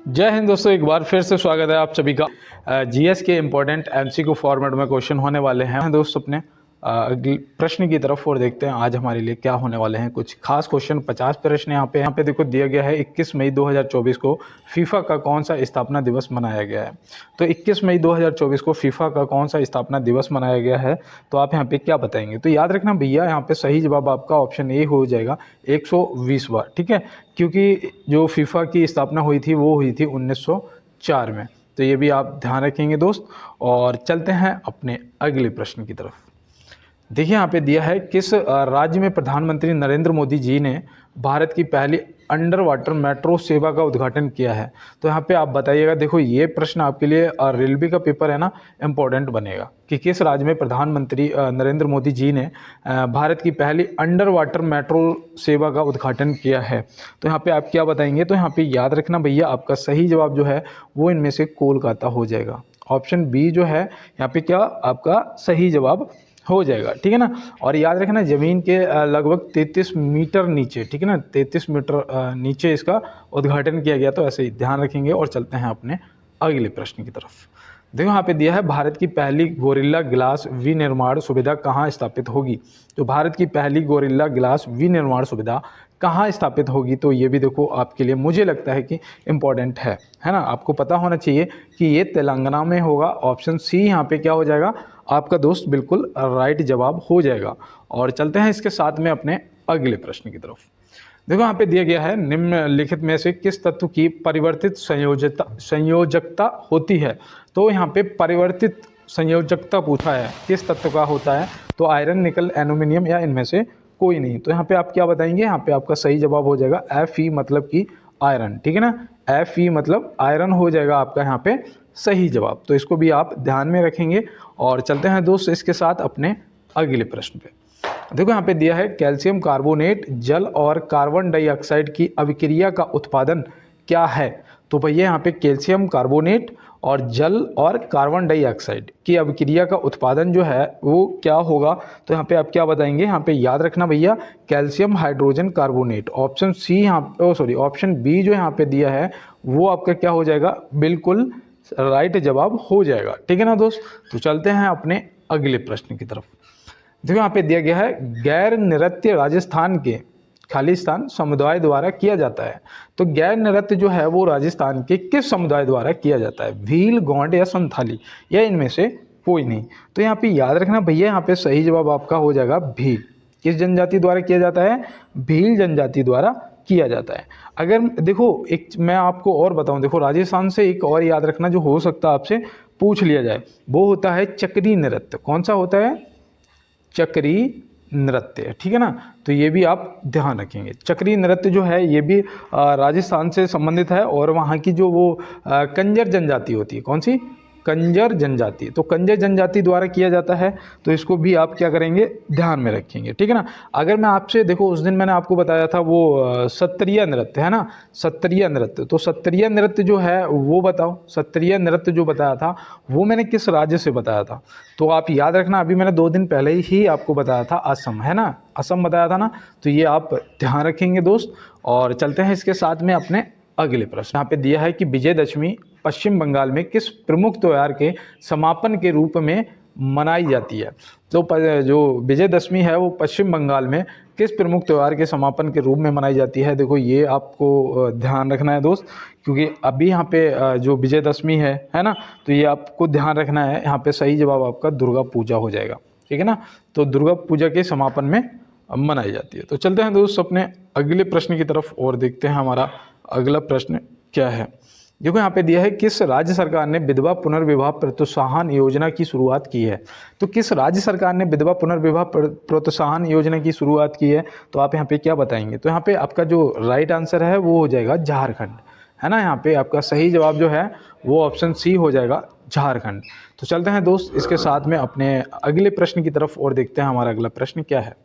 जय हिंद दोस्तों, एक बार फिर से स्वागत है आप सभी का। जीएस के इम्पोर्टेंट एमसीक्यू फॉर्मेट में क्वेश्चन होने वाले हैं दोस्त। अपने अगले प्रश्न की तरफ और देखते हैं आज हमारे लिए क्या होने वाले हैं। कुछ खास क्वेश्चन, 50 प्रश्न यहाँ पे देखो दिया गया है। 21 मई 2024 को फीफा का कौन सा स्थापना दिवस मनाया गया है। तो 21 मई 2024 को फीफा का कौन सा स्थापना दिवस मनाया गया है, तो आप यहाँ पे क्या बताएंगे। तो याद रखना भैया, यहाँ पे सही जवाब आपका ऑप्शन ए हो जाएगा 120वां। ठीक है, क्योंकि जो फीफा की स्थापना हुई थी वो हुई थी 1904 में। तो ये भी आप ध्यान रखेंगे दोस्त। और चलते हैं अपने अगले प्रश्न की तरफ। देखिए यहाँ पे दिया है, किस राज्य में प्रधानमंत्री नरेंद्र मोदी जी ने भारत की पहली अंडर वाटर मेट्रो सेवा का उद्घाटन किया है। तो यहाँ पे आप बताइएगा। देखो ये प्रश्न आपके लिए रेलवे का पेपर है ना, इम्पोर्टेंट बनेगा कि किस राज्य में प्रधानमंत्री नरेंद्र मोदी जी ने भारत की पहली अंडर वाटर मेट्रो सेवा का उद्घाटन किया है। तो यहाँ पे आप क्या बताएंगे। तो यहाँ पे याद रखना भैया, आपका सही जवाब जो है वो इनमें से कोलकाता हो जाएगा। ऑप्शन बी जो है यहाँ पे क्या आपका सही जवाब हो जाएगा। ठीक है ना। और याद रखना, ज़मीन के लगभग 33 मीटर नीचे, ठीक है ना, 33 मीटर नीचे इसका उद्घाटन किया गया। तो ऐसे ही ध्यान रखेंगे। और चलते हैं अपने अगले प्रश्न की तरफ। देखो यहाँ पे दिया है, भारत की पहली गोरिल्ला ग्लास विनिर्माण सुविधा कहाँ स्थापित होगी। तो भारत की पहली गोरिल्ला ग्लास विनिर्माण सुविधा कहाँ स्थापित होगी। तो ये भी देखो आपके लिए मुझे लगता है कि इम्पोर्टेंट है ना। आपको पता होना चाहिए कि ये तेलंगाना में होगा। ऑप्शन सी यहाँ पे क्या हो जाएगा आपका दोस्त, बिल्कुल राइट जवाब हो जाएगा। और चलते हैं इसके साथ में अपने अगले प्रश्न की तरफ। देखो यहाँ पे दिया गया है, निम्नलिखित में से किस तत्व की परिवर्तित संयोजकता होती है। तो यहाँ पे परिवर्तित संयोजकता पूछा है, किस तत्व का होता है। तो आयरन, निकल, एल्यूमिनियम या इनमें से कोई नहीं। तो यहाँ पे आप क्या बताएंगे। यहाँ पे आपका सही जवाब हो जाएगा Fe मतलब कि आयरन। ठीक है ना, Fe मतलब आयरन हो जाएगा आपका यहाँ पे सही जवाब। तो इसको भी आप ध्यान में रखेंगे। और चलते हैं दोस्त इसके साथ अपने अगले प्रश्न पे। देखो यहाँ पे दिया है, कैल्शियम कार्बोनेट जल और कार्बन डाइऑक्साइड की अभिक्रिया का उत्पादन क्या है। तो भैया यहाँ पे कैल्शियम कार्बोनेट और जल और कार्बन डाइऑक्साइड की अभिक्रिया का उत्पादन जो है वो क्या होगा। तो यहाँ पे आप क्या बताएंगे। यहाँ पे याद रखना भैया, calcium hydrogen carbonate. Option C यहाँ ऑप्शन बी जो यहाँ पे दिया है वो आपका क्या हो जाएगा, बिल्कुल राइट जवाब हो जाएगा। ठीक है ना दोस्त। तो चलते हैं अपने अगले प्रश्न की तरफ। देखो यहाँ पे दिया गया है, गैर नृत्य राजस्थान के खालिस्तान समुदाय द्वारा किया जाता है। तो गैर नृत्य जो है वो राजस्थान के किस समुदाय द्वारा किया जाता है। भील, गोंड या संथाली या इनमें से कोई नहीं। तो यहाँ पे याद रखना भैया, यहाँ पे सही जवाब आपका हो जाएगा भील। किस जनजाति द्वारा किया जाता है, भील जनजाति द्वारा किया जाता है। अगर देखो एक मैं आपको और बताऊं, देखो राजस्थान से एक और याद रखना जो हो सकता है आपसे पूछ लिया जाए, वो होता है चक्री नृत्य। कौन सा होता है, चक्री नृत्य। ठीक है ना। तो ये भी आप ध्यान रखेंगे। चक्री नृत्य जो है ये भी राजस्थान से संबंधित है। और वहाँ की जो वो कंजर जनजाति होती है, कौन सी, कंजर जनजाति। तो कंजर जनजाति द्वारा किया जाता है। तो इसको भी आप क्या करेंगे, ध्यान में रखेंगे। ठीक है ना। अगर मैं आपसे, देखो उस दिन मैंने आपको बताया था वो सत्रिया नृत्य है ना, सत्रिया नृत्य। तो सत्रिया नृत्य जो है वो बताओ, सत्रिया नृत्य जो बताया था वो मैंने किस राज्य से बताया था। तो आप याद रखना, अभी मैंने 2 दिन पहले ही आपको बताया था, असम है ना, असम बताया था ना। तो ये आप ध्यान रखेंगे दोस्त। और चलते हैं इसके साथ में अपने अगले प्रश्न। यहाँ पे दिया है कि विजयदशमी पश्चिम बंगाल में किस प्रमुख त्योहार के समापन के रूप में मनाई जाती है। तो जो विजयदशमी है वो पश्चिम बंगाल में किस प्रमुख त्योहार के समापन के रूप में मनाई जाती है। देखो ये आपको ध्यान रखना है दोस्त, क्योंकि अभी यहाँ पे जो विजयदशमी है ना, तो ये आपको ध्यान रखना है। यहाँ पे सही जवाब आपका दुर्गा पूजा हो जाएगा। ठीक है ना। तो दुर्गा पूजा के समापन में मनाई जाती है। तो चलते हैं दोस्त अपने अगले प्रश्न की तरफ और देखते हैं हमारा अगला प्रश्न क्या है। देखो यहाँ पे दिया है, किस राज्य सरकार ने विधवा पुनर्विवाह प्रोत्साहन योजना की शुरुआत की है। तो किस राज्य सरकार ने विधवा पुनर्विवाह प्रोत्साहन योजना की शुरुआत की है। तो आप यहाँ पे क्या बताएंगे। तो यहाँ पे आपका जो राइट आंसर है वो हो जाएगा झारखंड, है ना। यहाँ पे आपका सही जवाब जो है वो ऑप्शन सी हो जाएगा, झारखंड। तो चलते हैं दोस्त इसके साथ में अपने अगले प्रश्न की तरफ और देखते हैं हमारा अगला प्रश्न क्या है।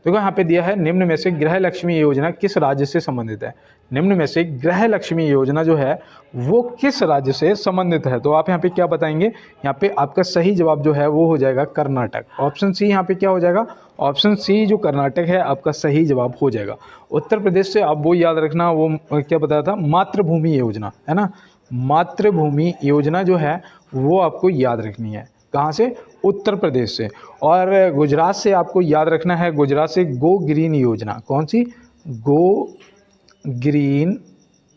देखो यहाँ पे दिया है, निम्न में से गृह लक्ष्मी योजना किस राज्य से संबंधित है। निम्न में से गृह लक्ष्मी योजना जो है वो किस राज्य से संबंधित है? तो आप यहाँ पे क्या बताएंगे? यहाँ पे आपका सही जवाब जो है वो हो जाएगा कर्नाटक। ऑप्शन सी यहाँ पे क्या हो जाएगा? ऑप्शन सी जो कर्नाटक है आपका सही जवाब हो जाएगा। उत्तर प्रदेश से आप वो याद रखना, वो क्या बताया था? मातृभूमि योजना, है ना। मातृभूमि योजना जो है वो आपको याद रखनी है। कहाँ से? उत्तर प्रदेश से। और गुजरात से आपको याद रखना है, गुजरात से गो ग्रीन योजना। कौन सी? गो ग्रीन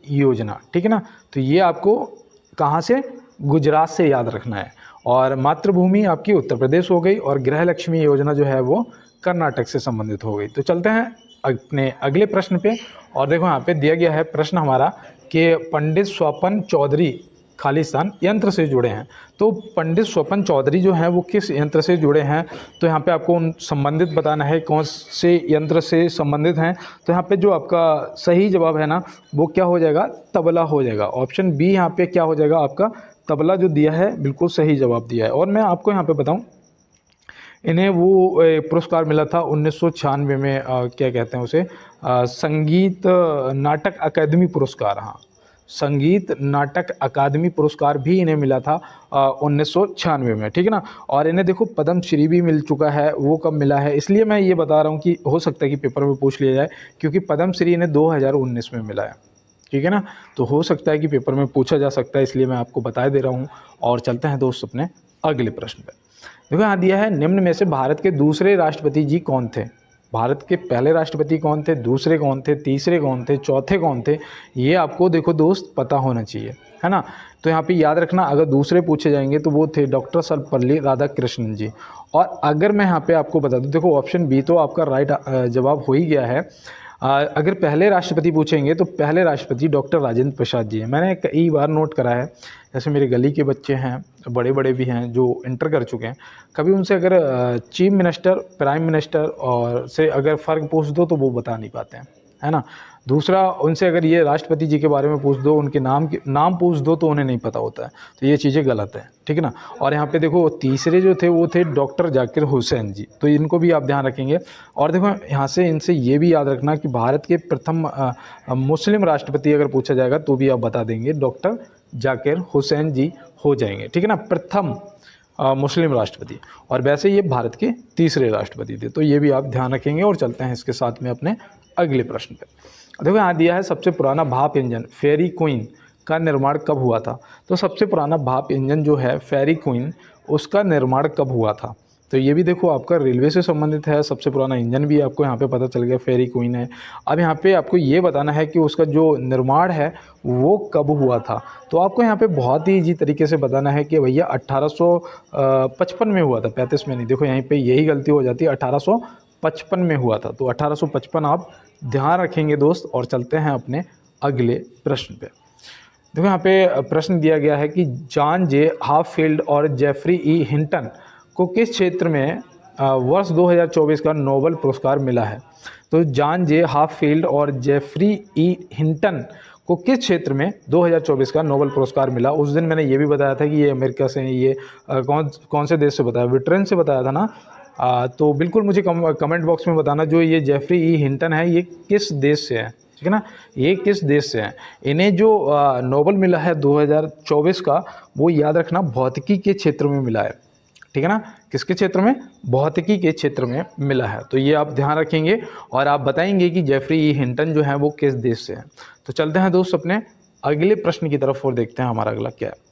योजना, ठीक है ना। तो ये आपको कहाँ से? गुजरात से याद रखना है। और मातृभूमि आपकी उत्तर प्रदेश हो गई और गृह लक्ष्मी योजना जो है वो कर्नाटक से संबंधित हो गई। तो चलते हैं अपने अगले प्रश्न पे। और देखो यहाँ पे दिया गया है प्रश्न हमारा कि पंडित स्वपन चौधरी खालिस्तान यंत्र से जुड़े हैं। तो पंडित स्वपन चौधरी जो हैं वो किस यंत्र से जुड़े हैं? तो यहाँ पे आपको उन संबंधित बताना है कौन से यंत्र से संबंधित हैं। तो यहाँ पे जो आपका सही जवाब है ना वो क्या हो जाएगा? तबला हो जाएगा। ऑप्शन बी यहाँ पे क्या हो जाएगा आपका? तबला जो दिया है बिल्कुल सही जवाब दिया है। और मैं आपको यहाँ पे बताऊँ, इन्हें वो पुरस्कार मिला था 1996 में, क्या कहते हैं उसे, संगीत नाटक अकादमी पुरस्कार। हाँ, संगीत नाटक अकादमी पुरस्कार भी इन्हें मिला था 1996 में, ठीक है ना। और इन्हें देखो पद्म श्री भी मिल चुका है। वो कब मिला है? इसलिए मैं ये बता रहा हूँ कि हो सकता है कि पेपर में पूछ लिया जाए, क्योंकि पद्म श्री इन्हें 2019 में मिला है, ठीक है ना। तो हो सकता है कि पेपर में पूछा जा सकता है, इसलिए मैं आपको बता दे रहा हूँ। और चलते हैं दोस्त अपने अगले प्रश्न पर। देखो यहाँ दिया है, निम्न में से भारत के दूसरे राष्ट्रपति जी कौन थे? भारत के पहले राष्ट्रपति कौन थे, दूसरे कौन थे, तीसरे कौन थे, चौथे कौन थे? ये आपको देखो दोस्त पता होना चाहिए, है ना। तो यहाँ पे याद रखना, अगर दूसरे पूछे जाएंगे तो वो थे डॉक्टर सर्वपल्ली राधाकृष्णन जी। और अगर मैं यहाँ पे आपको बता दूँ, देखो ऑप्शन बी तो आपका राइट जवाब हो ही गया है। अगर पहले राष्ट्रपति पूछेंगे तो पहले राष्ट्रपति डॉक्टर राजेंद्र प्रसाद जी हैं। मैंने कई बार नोट करा है, जैसे मेरे गली के बच्चे हैं, बड़े बड़े भी हैं जो इंटर कर चुके हैं, कभी उनसे अगर चीफ मिनिस्टर, प्राइम मिनिस्टर और से अगर फ़र्क पूछ दो तो वो बता नहीं पाते हैं, है ना। दूसरा, उनसे अगर ये राष्ट्रपति जी के बारे में पूछ दो, उनके नाम पूछ दो तो उन्हें नहीं पता होता है। तो ये चीज़ें गलत है, ठीक है ना। और यहाँ पे देखो तीसरे जो थे वो थे डॉक्टर जाकिर हुसैन जी, तो इनको भी आप ध्यान रखेंगे। और देखो यहाँ से इनसे ये भी याद रखना कि भारत के प्रथम मुस्लिम राष्ट्रपति अगर पूछा जाएगा तो भी आप बता देंगे, डॉक्टर जाकिर हुसैन जी हो जाएंगे, ठीक है ना, प्रथम मुस्लिम राष्ट्रपति। और वैसे ये भारत के तीसरे राष्ट्रपति थे, तो ये भी आप ध्यान रखेंगे। और चलते हैं इसके साथ में अपने अगले प्रश्न पर। देखो यहाँ दिया है, सबसे पुराना भाप इंजन फेरी क्वीन का निर्माण कब हुआ था? तो सबसे पुराना भाप इंजन जो है फेरी क्वीन, उसका निर्माण कब हुआ था? तो ये भी देखो आपका रेलवे से संबंधित है। सबसे पुराना इंजन भी आपको यहाँ पे पता चल गया, फेरी क्वीन है। अब यहाँ पे आपको ये बताना है कि उसका जो निर्माण है वो कब हुआ था। तो आपको यहाँ पे बहुत ही ईजी तरीके से बताना है कि भैया 1855 में हुआ था, 35 में नहीं। देखो यहीं पे यही गलती हो जाती है, 1855 में हुआ था। तो 1855 आप ध्यान रखेंगे दोस्त। और चलते हैं अपने अगले प्रश्न पे। देखो यहाँ पे प्रश्न दिया गया है कि जॉन जे हाफील्ड और जेफरी ई हिंटन को किस क्षेत्र में वर्ष 2024 का नोबेल पुरस्कार मिला है? तो जॉन जे हाफील्ड और जेफरी ई हिंटन को किस क्षेत्र में 2024 का नोबेल पुरस्कार मिला? उस दिन मैंने ये भी बताया था कि ये अमेरिका से, ये कौन से देश से बताया? ब्रिटेन से बताया था ना। तो बिल्कुल मुझे कमेंट बॉक्स में बताना जो ये जेफरी ई हिंटन है ये किस देश से है, ठीक है ना, ये किस देश से हैं। इन्हें जो नोबेल मिला है 2024 का, वो याद रखना भौतिकी के क्षेत्र में मिला है, ठीक है ना। किसके क्षेत्र में? भौतिकी के क्षेत्र में मिला है। तो ये आप ध्यान रखेंगे और आप बताएंगे कि जेफरी ई हिंटन जो है वो किस देश से है। तो चलते हैं दोस्त अपने अगले प्रश्न की तरफ और देखते हैं हमारा अगला क्या है।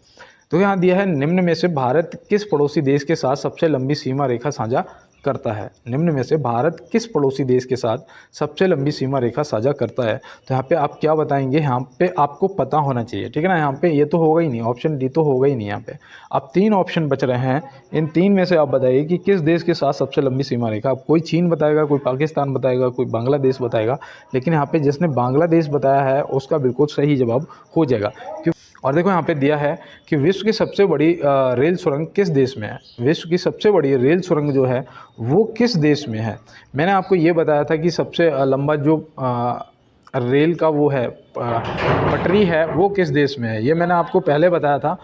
तो यहाँ दिया है, निम्न में से भारत किस पड़ोसी देश के साथ सबसे लंबी सीमा रेखा साझा करता है? निम्न में से भारत किस पड़ोसी देश के साथ सबसे लंबी सीमा रेखा साझा करता है? तो यहाँ पे आप क्या बताएंगे? यहाँ पे आपको पता होना चाहिए, ठीक है ना। यहाँ पे ये तो होगा ही नहीं, ऑप्शन डी तो होगा ही नहीं। यहाँ पे अब 3 ऑप्शन बच रहे हैं, इन 3 में से आप बताइए कि किस देश के साथ सबसे लंबी सीमा रेखा। अब कोई चीन बताएगा, कोई पाकिस्तान बताएगा, कोई बांग्लादेश बताएगा, लेकिन यहाँ पे जिसने बांग्लादेश बताया है उसका बिल्कुल सही जवाब हो जाएगा। और देखो यहाँ पे दिया है कि विश्व की सबसे बड़ी रेल सुरंग किस देश में है? विश्व की सबसे बड़ी रेल सुरंग जो है वो किस देश में है? मैंने आपको ये बताया था कि सबसे लंबा जो रेल का वो है पटरी है वो किस देश में है। ये मैंने आपको पहले बताया था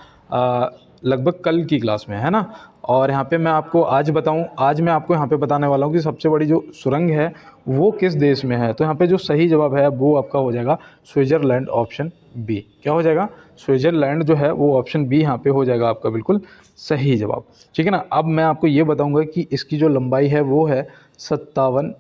लगभग कल की क्लास में, है ना। और यहाँ पे मैं आपको आज मैं आपको यहाँ पे बताने वाला हूँ कि सबसे बड़ी जो सुरंग है वो किस देश में है। तो यहाँ पे जो सही जवाब है वो आपका हो जाएगा स्विट्ज़रलैंड, ऑप्शन बी। क्या हो जाएगा? स्विट्ज़रलैंड जो है वो ऑप्शन बी यहाँ पे हो जाएगा आपका बिल्कुल सही जवाब। ठीक है ना। अब मैं आपको ये बताऊँगा कि इसकी जो लंबाई है वो है 57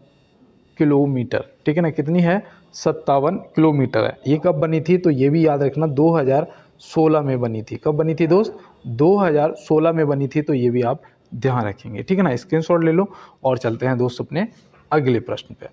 किलोमीटर। ठीक है ना। कितनी है? 57 किलोमीटर है। ये कब बनी थी? तो ये भी याद रखना 2016 में बनी थी। कब बनी थी दोस्त? 2016 में बनी थी। तो ये भी आप ध्यान रखेंगे। ठीक है ना। स्क्रीनशॉट ले लो और चलते हैं दोस्त अपने अगले प्रश्न पे।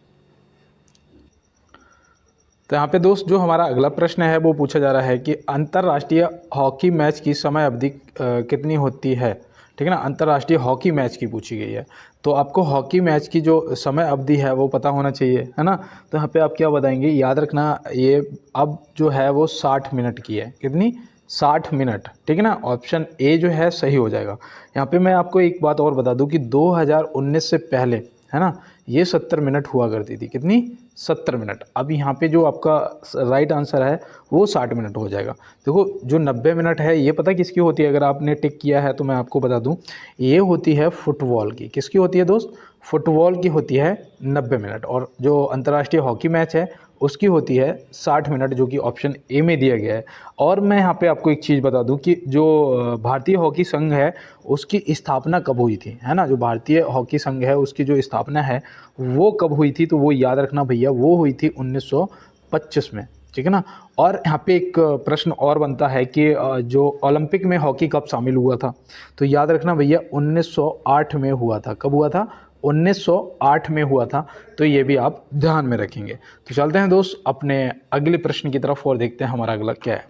तो यहाँ पे दोस्त जो हमारा अगला प्रश्न है वो पूछा जा रहा है कि अंतर्राष्ट्रीय हॉकी मैच की समय अवधि कितनी होती है। ठीक है ना। अंतर्राष्ट्रीय हॉकी मैच की पूछी गई है। तो आपको हॉकी मैच की जो समय अवधि है वो पता होना चाहिए, है ना। तो यहाँ पे आप क्या बताएंगे? याद रखना ये अब जो है वो 60 मिनट की है। कितनी? 60 मिनट। ठीक है ना। ऑप्शन ए जो है सही हो जाएगा। यहाँ पे मैं आपको एक बात और बता दूं कि 2019 से पहले, है ना, ये 70 मिनट हुआ करती थी। कितनी? 70 मिनट। अब यहाँ पे जो आपका राइट आंसर है वो 60 मिनट हो जाएगा। देखो जो 90 मिनट है ये पता किसकी होती है? अगर आपने टिक किया है तो मैं आपको बता दूं, ये होती है फुटबॉल की। किसकी होती है दोस्त? फुटबॉल की होती है 90 मिनट। और जो अंतर्राष्ट्रीय हॉकी मैच है उसकी होती है 60 मिनट, जो कि ऑप्शन ए में दिया गया है। और मैं यहाँ पे आपको एक चीज़ बता दूं कि जो भारतीय हॉकी संघ है उसकी स्थापना कब हुई थी, है ना। जो भारतीय हॉकी संघ है उसकी जो स्थापना है वो कब हुई थी? तो वो याद रखना भैया, वो हुई थी 1925 में। ठीक है ना। और यहाँ पे एक प्रश्न और बनता है कि जो ओलंपिक में हॉकी कब शामिल हुआ था? तो याद रखना भैया 1908 में हुआ था। कब हुआ था? 1908 में हुआ था। तो ये भी आप ध्यान में रखेंगे। तो चलते हैं दोस्त अपने अगले प्रश्न की तरफ और देखते हैं हमारा अगला क्या है।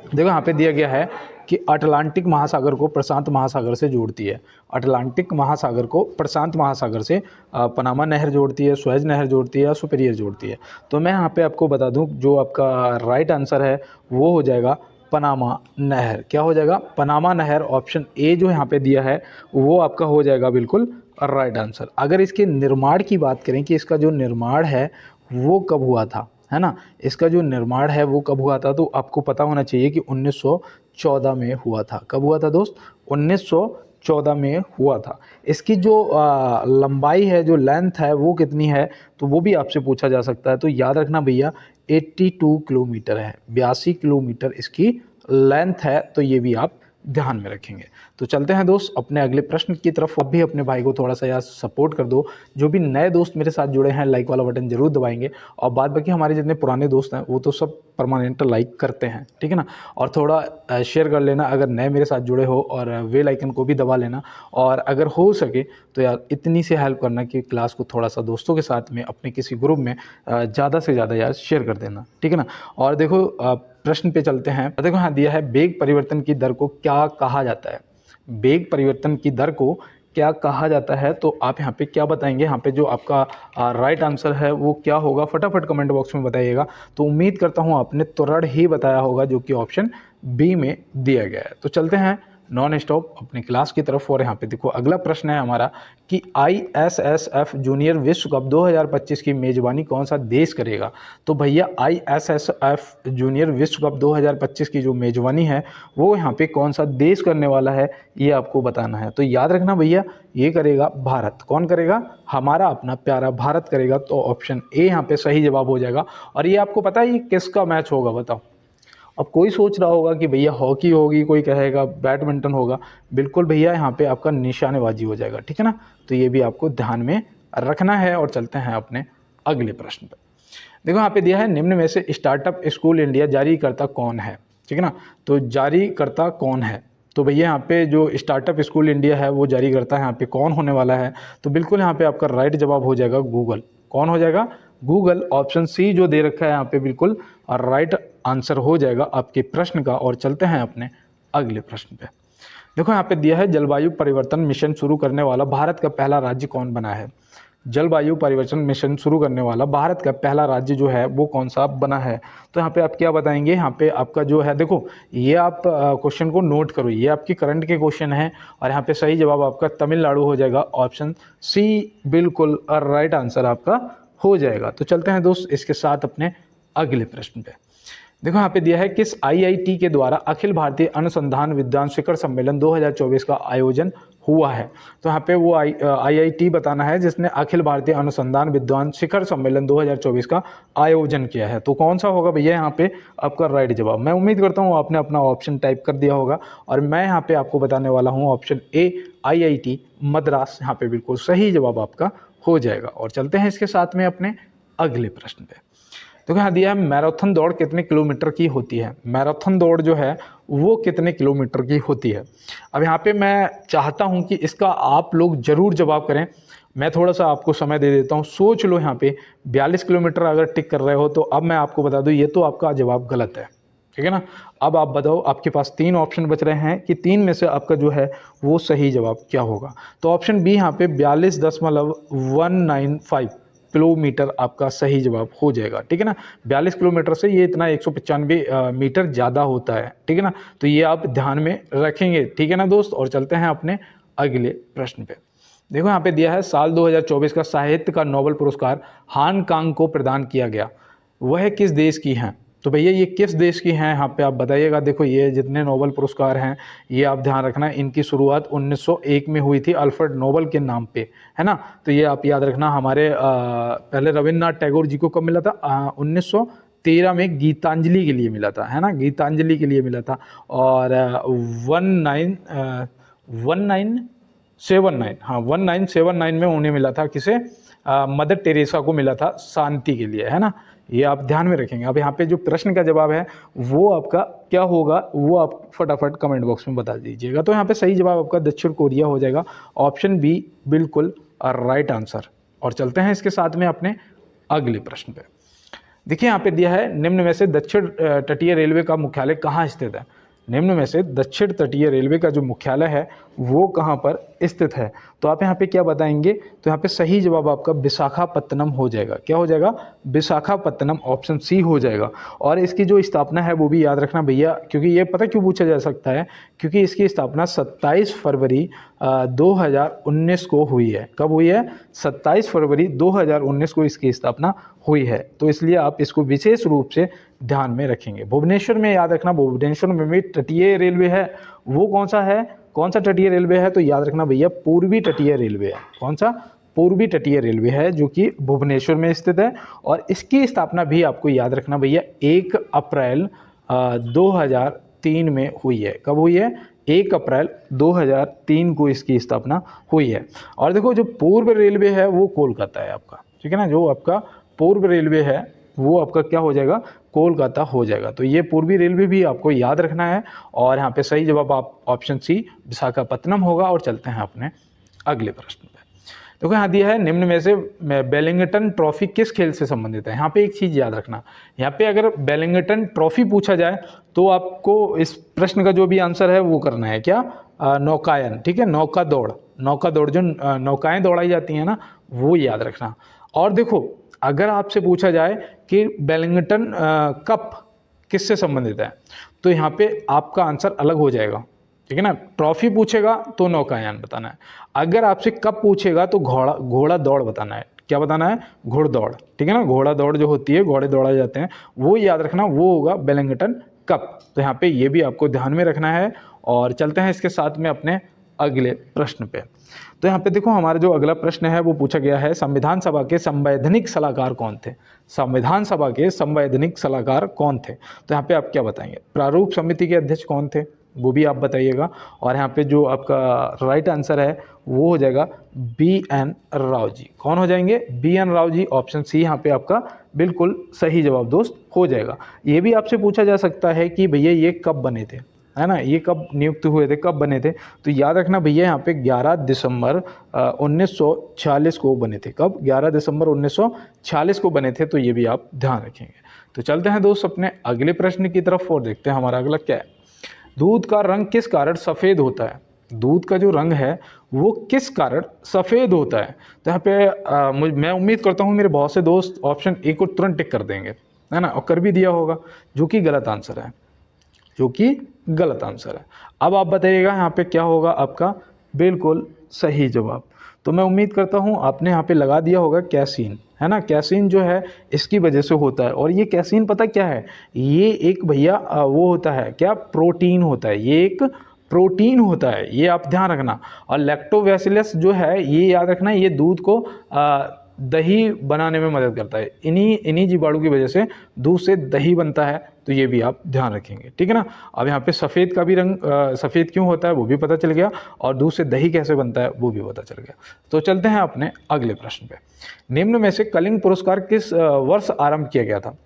देखो यहाँ पे दिया गया है कि अटलांटिक महासागर को प्रशांत महासागर से जोड़ती है। अटलांटिक महासागर को प्रशांत महासागर से पनामा नहर जोड़ती है, सुएज नहर जोड़ती है या सुपीरियर जोड़ती है। तो मैं यहाँ पे आपको बता दूँ जो आपका राइट आंसर है वो हो जाएगा पनामा नहर। क्या हो जाएगा? पनामा नहर। ऑप्शन ए जो यहाँ पे दिया है वो आपका हो जाएगा बिल्कुल राइट आंसर। अगर इसके निर्माण की बात करें कि इसका जो निर्माण है वो कब हुआ था, है ना, इसका जो निर्माण है वो कब हुआ था, तो आपको पता होना चाहिए कि 1914 में हुआ था। कब हुआ था दोस्त? 1914 में हुआ था। इसकी जो लंबाई है, जो लेंथ है वो कितनी है, तो वो भी आपसे पूछा जा सकता है। तो याद रखना भैया 82 किलोमीटर है। 82 किलोमीटर इसकी लेंथ है। तो ये भी आप ध्यान में रखेंगे। तो चलते हैं दोस्त अपने अगले प्रश्न की तरफ। अब भी अपने भाई को थोड़ा सा यार सपोर्ट कर दो। जो भी नए दोस्त मेरे साथ जुड़े हैं लाइक वाला बटन जरूर दबाएंगे। और बाद बाकी हमारे जितने पुराने दोस्त हैं वो तो सब परमानेंट लाइक करते हैं। ठीक है ना। और थोड़ा शेयर कर लेना अगर नए मेरे साथ जुड़े हो, और बेल आइकन को भी दबा लेना। और अगर हो सके तो यार इतनी सी हेल्प करना कि क्लास को थोड़ा सा दोस्तों के साथ में अपने किसी ग्रुप में ज़्यादा से ज़्यादा यार शेयर कर देना। ठीक है ना। और देखो प्रश्न पे चलते हैं। देखो हाँ दिया है, वेग परिवर्तन की दर को क्या कहा जाता है? वेग परिवर्तन की दर को क्या कहा जाता है? तो आप यहाँ पे क्या बताएंगे? यहाँ पे जो आपका राइट आंसर है वो क्या होगा? फटाफट कमेंट बॉक्स में बताइएगा। तो उम्मीद करता हूँ आपने तुरंत ही बताया होगा, जो कि ऑप्शन बी में दिया गया है। तो चलते हैं नॉन स्टॉप अपनी क्लास की तरफ। और यहाँ पे देखो अगला प्रश्न है हमारा कि ISSF जूनियर विश्व कप 2025 की मेजबानी कौन सा देश करेगा? तो भैया ISSF जूनियर विश्व कप 2025 की जो मेजबानी है वो यहाँ पे कौन सा देश करने वाला है ये आपको बताना है। तो याद रखना भैया ये करेगा भारत। कौन करेगा? हमारा अपना प्यारा भारत करेगा। तो ऑप्शन ए यहाँ पे सही जवाब हो जाएगा। और ये आपको पता है ये किसका मैच होगा? बताओ। अब कोई सोच रहा होगा कि भैया हॉकी होगी, कोई कहेगा बैडमिंटन होगा। बिल्कुल भैया यहाँ पे आपका निशानेबाजी हो जाएगा। ठीक है ना। तो ये भी आपको ध्यान में रखना है। और चलते हैं अपने अगले प्रश्न पर। देखो यहाँ पे दिया है, निम्न में से स्टार्टअप स्कूल इंडिया जारीकर्ता कौन है? ठीक है ना। तो जारीकर्ता कौन है? तो भैया यहाँ पे जो स्टार्टअप स्कूल इंडिया है वो जारीकर्ता यहाँ पे कौन होने वाला है? तो बिल्कुल यहाँ पे आपका राइट जवाब हो जाएगा गूगल। कौन हो जाएगा? गूगल। ऑप्शन सी जो दे रखा है यहाँ पे बिल्कुल राइट आंसर हो जाएगा आपके प्रश्न का। और चलते हैं अपने अगले प्रश्न पे। देखो यहाँ पे दिया है, जलवायु परिवर्तन मिशन शुरू करने वाला भारत का पहला राज्य कौन बना है? जलवायु परिवर्तन मिशन शुरू करने वाला भारत का पहला राज्य जो है वो कौन सा बना है? तो यहाँ पे आप क्या बताएंगे? यहाँ पे आपका जो है, देखो ये आप क्वेश्चन को नोट करो, ये आपकी करंट के क्वेश्चन है। और यहाँ पे सही जवाब आपका तमिलनाडु हो जाएगा। ऑप्शन सी बिल्कुल राइट आंसर आपका हो जाएगा। तो चलते हैं दोस्त इसके साथ अपने अगले प्रश्न पे। देखो यहाँ पे दिया है, किस IIT के द्वारा अखिल भारतीय अनुसंधान विद्वान शिखर सम्मेलन 2024 का आयोजन हुआ है? तो यहाँ पे वो IIT बताना है जिसने अखिल भारतीय अनुसंधान विद्वान शिखर सम्मेलन 2024 का आयोजन किया है। तो कौन सा होगा भैया यहाँ पे आपका राइट जवाब? मैं उम्मीद करता हूँ आपने अपना ऑप्शन टाइप कर दिया होगा और मैं यहाँ पे आपको बताने वाला हूँ ऑप्शन ए IIT मद्रास यहाँ पे बिल्कुल सही जवाब आपका हो जाएगा। और चलते हैं इसके साथ में अपने अगले प्रश्न पे। तो यहाँ दिया है मैराथन दौड़ कितने किलोमीटर की होती है? मैराथन दौड़ जो है वो कितने किलोमीटर की होती है? अब यहाँ पे मैं चाहता हूँ कि इसका आप लोग जरूर जवाब करें। मैं थोड़ा सा आपको समय दे देता हूँ, सोच लो। यहाँ पे 42 किलोमीटर अगर टिक कर रहे हो तो अब मैं आपको बता दूँ ये तो आपका जवाब गलत है, ठीक है ना। अब आप बताओ, आपके पास 3 ऑप्शन बच रहे हैं कि 3 में से आपका जो है वो सही जवाब क्या होगा? तो ऑप्शन बी यहाँ पे 42.195 किलोमीटर आपका सही जवाब हो जाएगा, ठीक है ना। 42 किलोमीटर से ये इतना 195 मीटर ज़्यादा होता है, ठीक है ना। तो ये आप ध्यान में रखेंगे, ठीक है ना दोस्त। और चलते हैं अपने अगले प्रश्न पे। देखो यहाँ पे दिया है साल 2024 का साहित्य का नोबेल पुरस्कार हान कांग को प्रदान किया गया, वह किस देश की हैं? तो भैया ये किस देश की हैं यहाँ पे आप बताइएगा। देखो ये जितने नोबेल पुरस्कार हैं ये आप ध्यान रखना, इनकी शुरुआत 1901 में हुई थी अल्फ्रेड नोबेल के नाम पे, है ना। तो ये आप याद रखना। हमारे पहले रविन्द्रनाथ टैगोर जी को कब मिला था? 1913 में गीतांजलि के लिए मिला था, है ना, गीतांजलि के लिए मिला था। और 1979 में उन्हें मिला था, किसे? मदर टेरेसा को मिला था शांति के लिए, है ना। ये आप ध्यान में रखेंगे। अब यहाँ पे जो प्रश्न का जवाब है वो आपका क्या होगा वो आप फटाफट कमेंट बॉक्स में बता दीजिएगा। तो यहाँ पे सही जवाब आपका दक्षिण कोरिया हो जाएगा, ऑप्शन बी बिल्कुल राइट आंसर। और चलते हैं इसके साथ में अपने अगले प्रश्न पे। देखिए यहाँ पे दिया है निम्न में से दक्षिण तटीय रेलवे का मुख्यालय कहाँ स्थित है? निम्न में से दक्षिण तटीय रेलवे का जो मुख्यालय है वो कहाँ पर स्थित है? तो आप यहाँ पे क्या बताएंगे? तो यहाँ पे सही जवाब आपका विशाखापत्तनम हो जाएगा। क्या हो जाएगा? विशाखापत्तनम, ऑप्शन सी हो जाएगा। और इसकी जो स्थापना है वो भी याद रखना भैया, क्योंकि ये पता क्यों पूछा जा सकता है, क्योंकि इसकी स्थापना 27 फरवरी 2019 को हुई है। कब हुई है? 27 फरवरी 2019 को इसकी स्थापना हुई है। तो इसलिए आप इसको विशेष रूप से ध्यान में रखेंगे। भुवनेश्वर में याद रखना, भुवनेश्वर में भी तटीय रेलवे है। वो कौन सा है? कौन सा तटीय रेलवे है? तो याद रखना भैया पूर्वी तटीय रेलवे है। कौन सा? पूर्वी तटीय रेलवे है जो कि भुवनेश्वर में स्थित है। और इसकी स्थापना भी आपको याद रखना भैया 1 अप्रैल 2003 में हुई है। कब हुई है? 1 अप्रैल 2003 को इसकी स्थापना हुई है। और देखो जो पूर्व रेलवे है वो कोलकाता है आपका, ठीक है ना। जो आपका पूर्व रेलवे है वो आपका क्या हो जाएगा? कोलकाता हो जाएगा। तो ये पूर्वी रेलवे भी आपको याद रखना है। और यहाँ पे सही जवाब आप ऑप्शन सी विशाखापत्तनम होगा। और चलते हैं अपने अगले प्रश्न पे। देखो यहाँ दिया है निम्न में से बेलिंगटन ट्रॉफी किस खेल से संबंधित है? यहाँ पे एक चीज़ याद रखना, यहाँ पे अगर बेलिंगटन ट्रॉफी पूछा जाए तो आपको इस प्रश्न का जो भी आंसर है वो करना है क्या? नौकायन, ठीक है, नौका दौड़। नौका दौड़ जो नौकाएं दौड़ाई जाती हैं ना, वो याद रखना। और देखो अगर आपसे पूछा जाए कि बेलिंगटन कप किससे संबंधित है तो यहाँ पे आपका आंसर अलग हो जाएगा, ठीक है ना। ट्रॉफी पूछेगा तो नौकायान बताना है, अगर आपसे कप पूछेगा तो घोड़ा दौड़ बताना है। क्या बताना है? घोड़दौड़, ठीक है ना। घोड़ा दौड़ जो होती है, घोड़े दौड़ाए जाते हैं, वो याद रखना, वो होगा बेलिंगटन कप। तो यहाँ पे ये भी आपको ध्यान में रखना है। और चलते हैं इसके साथ में अपने अगले प्रश्न पे। तो यहाँ पे देखो हमारा जो अगला प्रश्न है वो पूछा गया है संविधान सभा के संवैधानिक सलाहकार कौन थे? संविधान सभा के संवैधानिक सलाहकार कौन थे? तो यहाँ पे आप क्या बताएंगे? प्रारूप समिति के अध्यक्ष कौन थे वो भी आप बताइएगा। और यहाँ पे जो आपका राइट आंसर है वो हो जाएगा BN राव जी। कौन हो जाएंगे? BN Rao ji, option C यहाँ पे आपका बिल्कुल सही जवाब दोस्त हो जाएगा। ये भी आपसे पूछा जा सकता है कि भैया ये कब बने थे, है ना, ये कब नियुक्त हुए थे, कब बने थे? तो याद रखना भैया यहाँ पे 11 दिसंबर 1946 को बने थे। कब? 11 दिसंबर 1946 को बने थे। तो ये भी आप ध्यान रखेंगे। तो चलते हैं दोस्त अपने अगले प्रश्न की तरफ और देखते हैं हमारा अगला क्या है। दूध का रंग किस कारण सफ़ेद होता है? दूध का जो रंग है वो किस कारण सफ़ेद होता है? तो यहाँ पे मैं उम्मीद करता हूँ मेरे बहुत से दोस्त ऑप्शन ए को तुरंत टिक कर देंगे, है ना, और कर भी दिया होगा, जो कि गलत आंसर है, जो कि गलत आंसर है। अब आप बताइएगा यहाँ पे क्या होगा आपका बिल्कुल सही जवाब। तो मैं उम्मीद करता हूँ आपने यहाँ पे लगा दिया होगा कैसीन, है ना। कैसीन जो है इसकी वजह से होता है। और ये कैसीन पता क्या है? ये एक भैया वो होता है क्या? प्रोटीन होता है। ये एक प्रोटीन होता है, ये आप ध्यान रखना। और लैक्टोबैसिलस जो है ये याद रखना, ये दूध को दही बनाने में मदद करता है। इन्हीं जीवाणु की वजह से दूध से दही बनता है, तो ये भी आप ध्यान रखेंगे, ठीक है ना। अब यहाँ पे सफ़ेद का भी रंग सफ़ेद क्यों होता है वो भी पता चल गया, और दूध से दही कैसे बनता है वो भी पता चल गया। तो चलते हैं अपने अगले प्रश्न पे। निम्न में से कलिंग पुरस्कार किस वर्ष आरंभ किया गया था।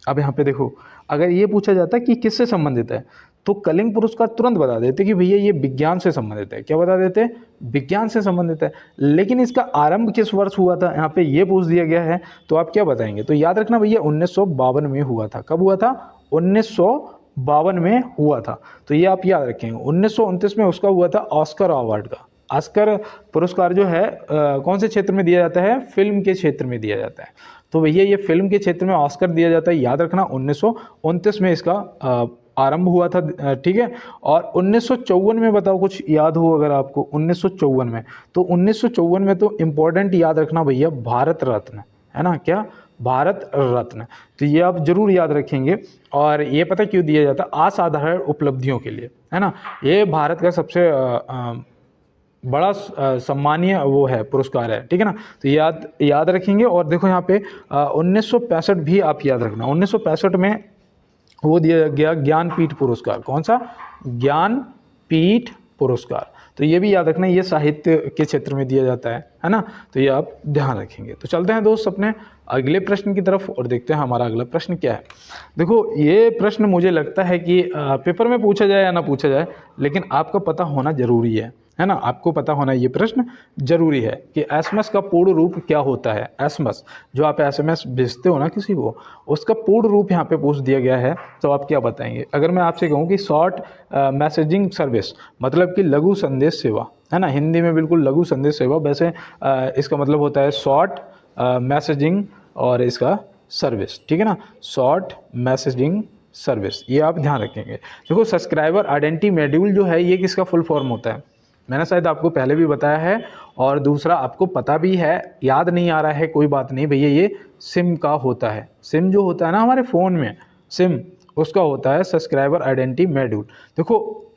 अब यहाँ पे देखो, अगर ये पूछा जाता है कि किससे संबंधित है, तो कलिंग पुरस्कार तुरंत बता देते कि भैया ये विज्ञान से संबंधित है। क्या बता देते? विज्ञान से संबंधित है। लेकिन इसका आरंभ किस वर्ष हुआ था, यहाँ पे ये पूछ दिया गया है, तो आप क्या बताएंगे? तो याद रखना भैया 1952 में हुआ था। कब हुआ था? 1952 में हुआ था। तो ये आप याद रखेंगे। 1929 में उसका हुआ था ऑस्कर अवार्ड का। ऑस्कर पुरस्कार जो है कौन से क्षेत्र में दिया जाता है? फिल्म के क्षेत्र में दिया जाता है। तो भैया ये फिल्म के क्षेत्र में ऑस्कर दिया जाता है, याद रखना। 1929 में इसका आरंभ हुआ था, ठीक है। और 1954 में बताओ, कुछ याद हो अगर आपको? 1954 में, तो 1954 में तो इम्पोर्टेंट याद रखना भैया भारत रत्न, है ना। क्या? भारत रत्न। तो ये आप जरूर याद रखेंगे। और ये पता क्यों दिया जाता है? असाधारण उपलब्धियों के लिए, है ना। ये भारत का सबसे बड़ा सम्मानीय वो है, पुरस्कार है, ठीक है ना। तो याद रखेंगे। और देखो यहाँ पे 1965 भी आप याद रखना। 1965 में वो दिया गया ज्ञानपीठ पुरस्कार। कौन सा? ज्ञानपीठ पुरस्कार। तो ये भी याद रखना, ये साहित्य के क्षेत्र में दिया जाता है ना। तो ये आप ध्यान रखेंगे। तो चलते हैं दोस्त अपने अगले प्रश्न की तरफ और देखते हैं हमारा अगला प्रश्न क्या है। देखो ये प्रश्न मुझे लगता है कि पेपर में पूछा जाए या ना पूछा जाए, लेकिन आपका पता होना जरूरी है ना। आपको पता होना ये प्रश्न जरूरी है कि एसएमएस का पूर्ण रूप क्या होता है। एसएमएस जो आप एसएमएस भेजते हो ना किसी को, उसका पूर्ण रूप यहाँ पे पूछ दिया गया है, तो आप क्या बताएंगे? अगर मैं आपसे कहूँ कि शॉर्ट मैसेजिंग सर्विस, मतलब कि लघु संदेश सेवा, है ना। हिंदी में बिल्कुल लघु संदेश सेवा। वैसे इसका मतलब होता है शॉर्ट मैसेजिंग और इसका सर्विस, ठीक है ना। शॉर्ट मैसेजिंग सर्विस, ये आप ध्यान रखेंगे। देखो सब्सक्राइबर आइडेंटिटी मॉड्यूल जो है, ये किसका फुल फॉर्म होता है? मैंने शायद आपको पहले भी बताया है, और दूसरा आपको पता भी है, याद नहीं आ रहा है, कोई बात नहीं भैया, ये सिम का होता है। सिम जो होता है ना हमारे फ़ोन में, सिम, उसका होता है सब्सक्राइबर आइडेंटिटी मॉड्यूल। देखो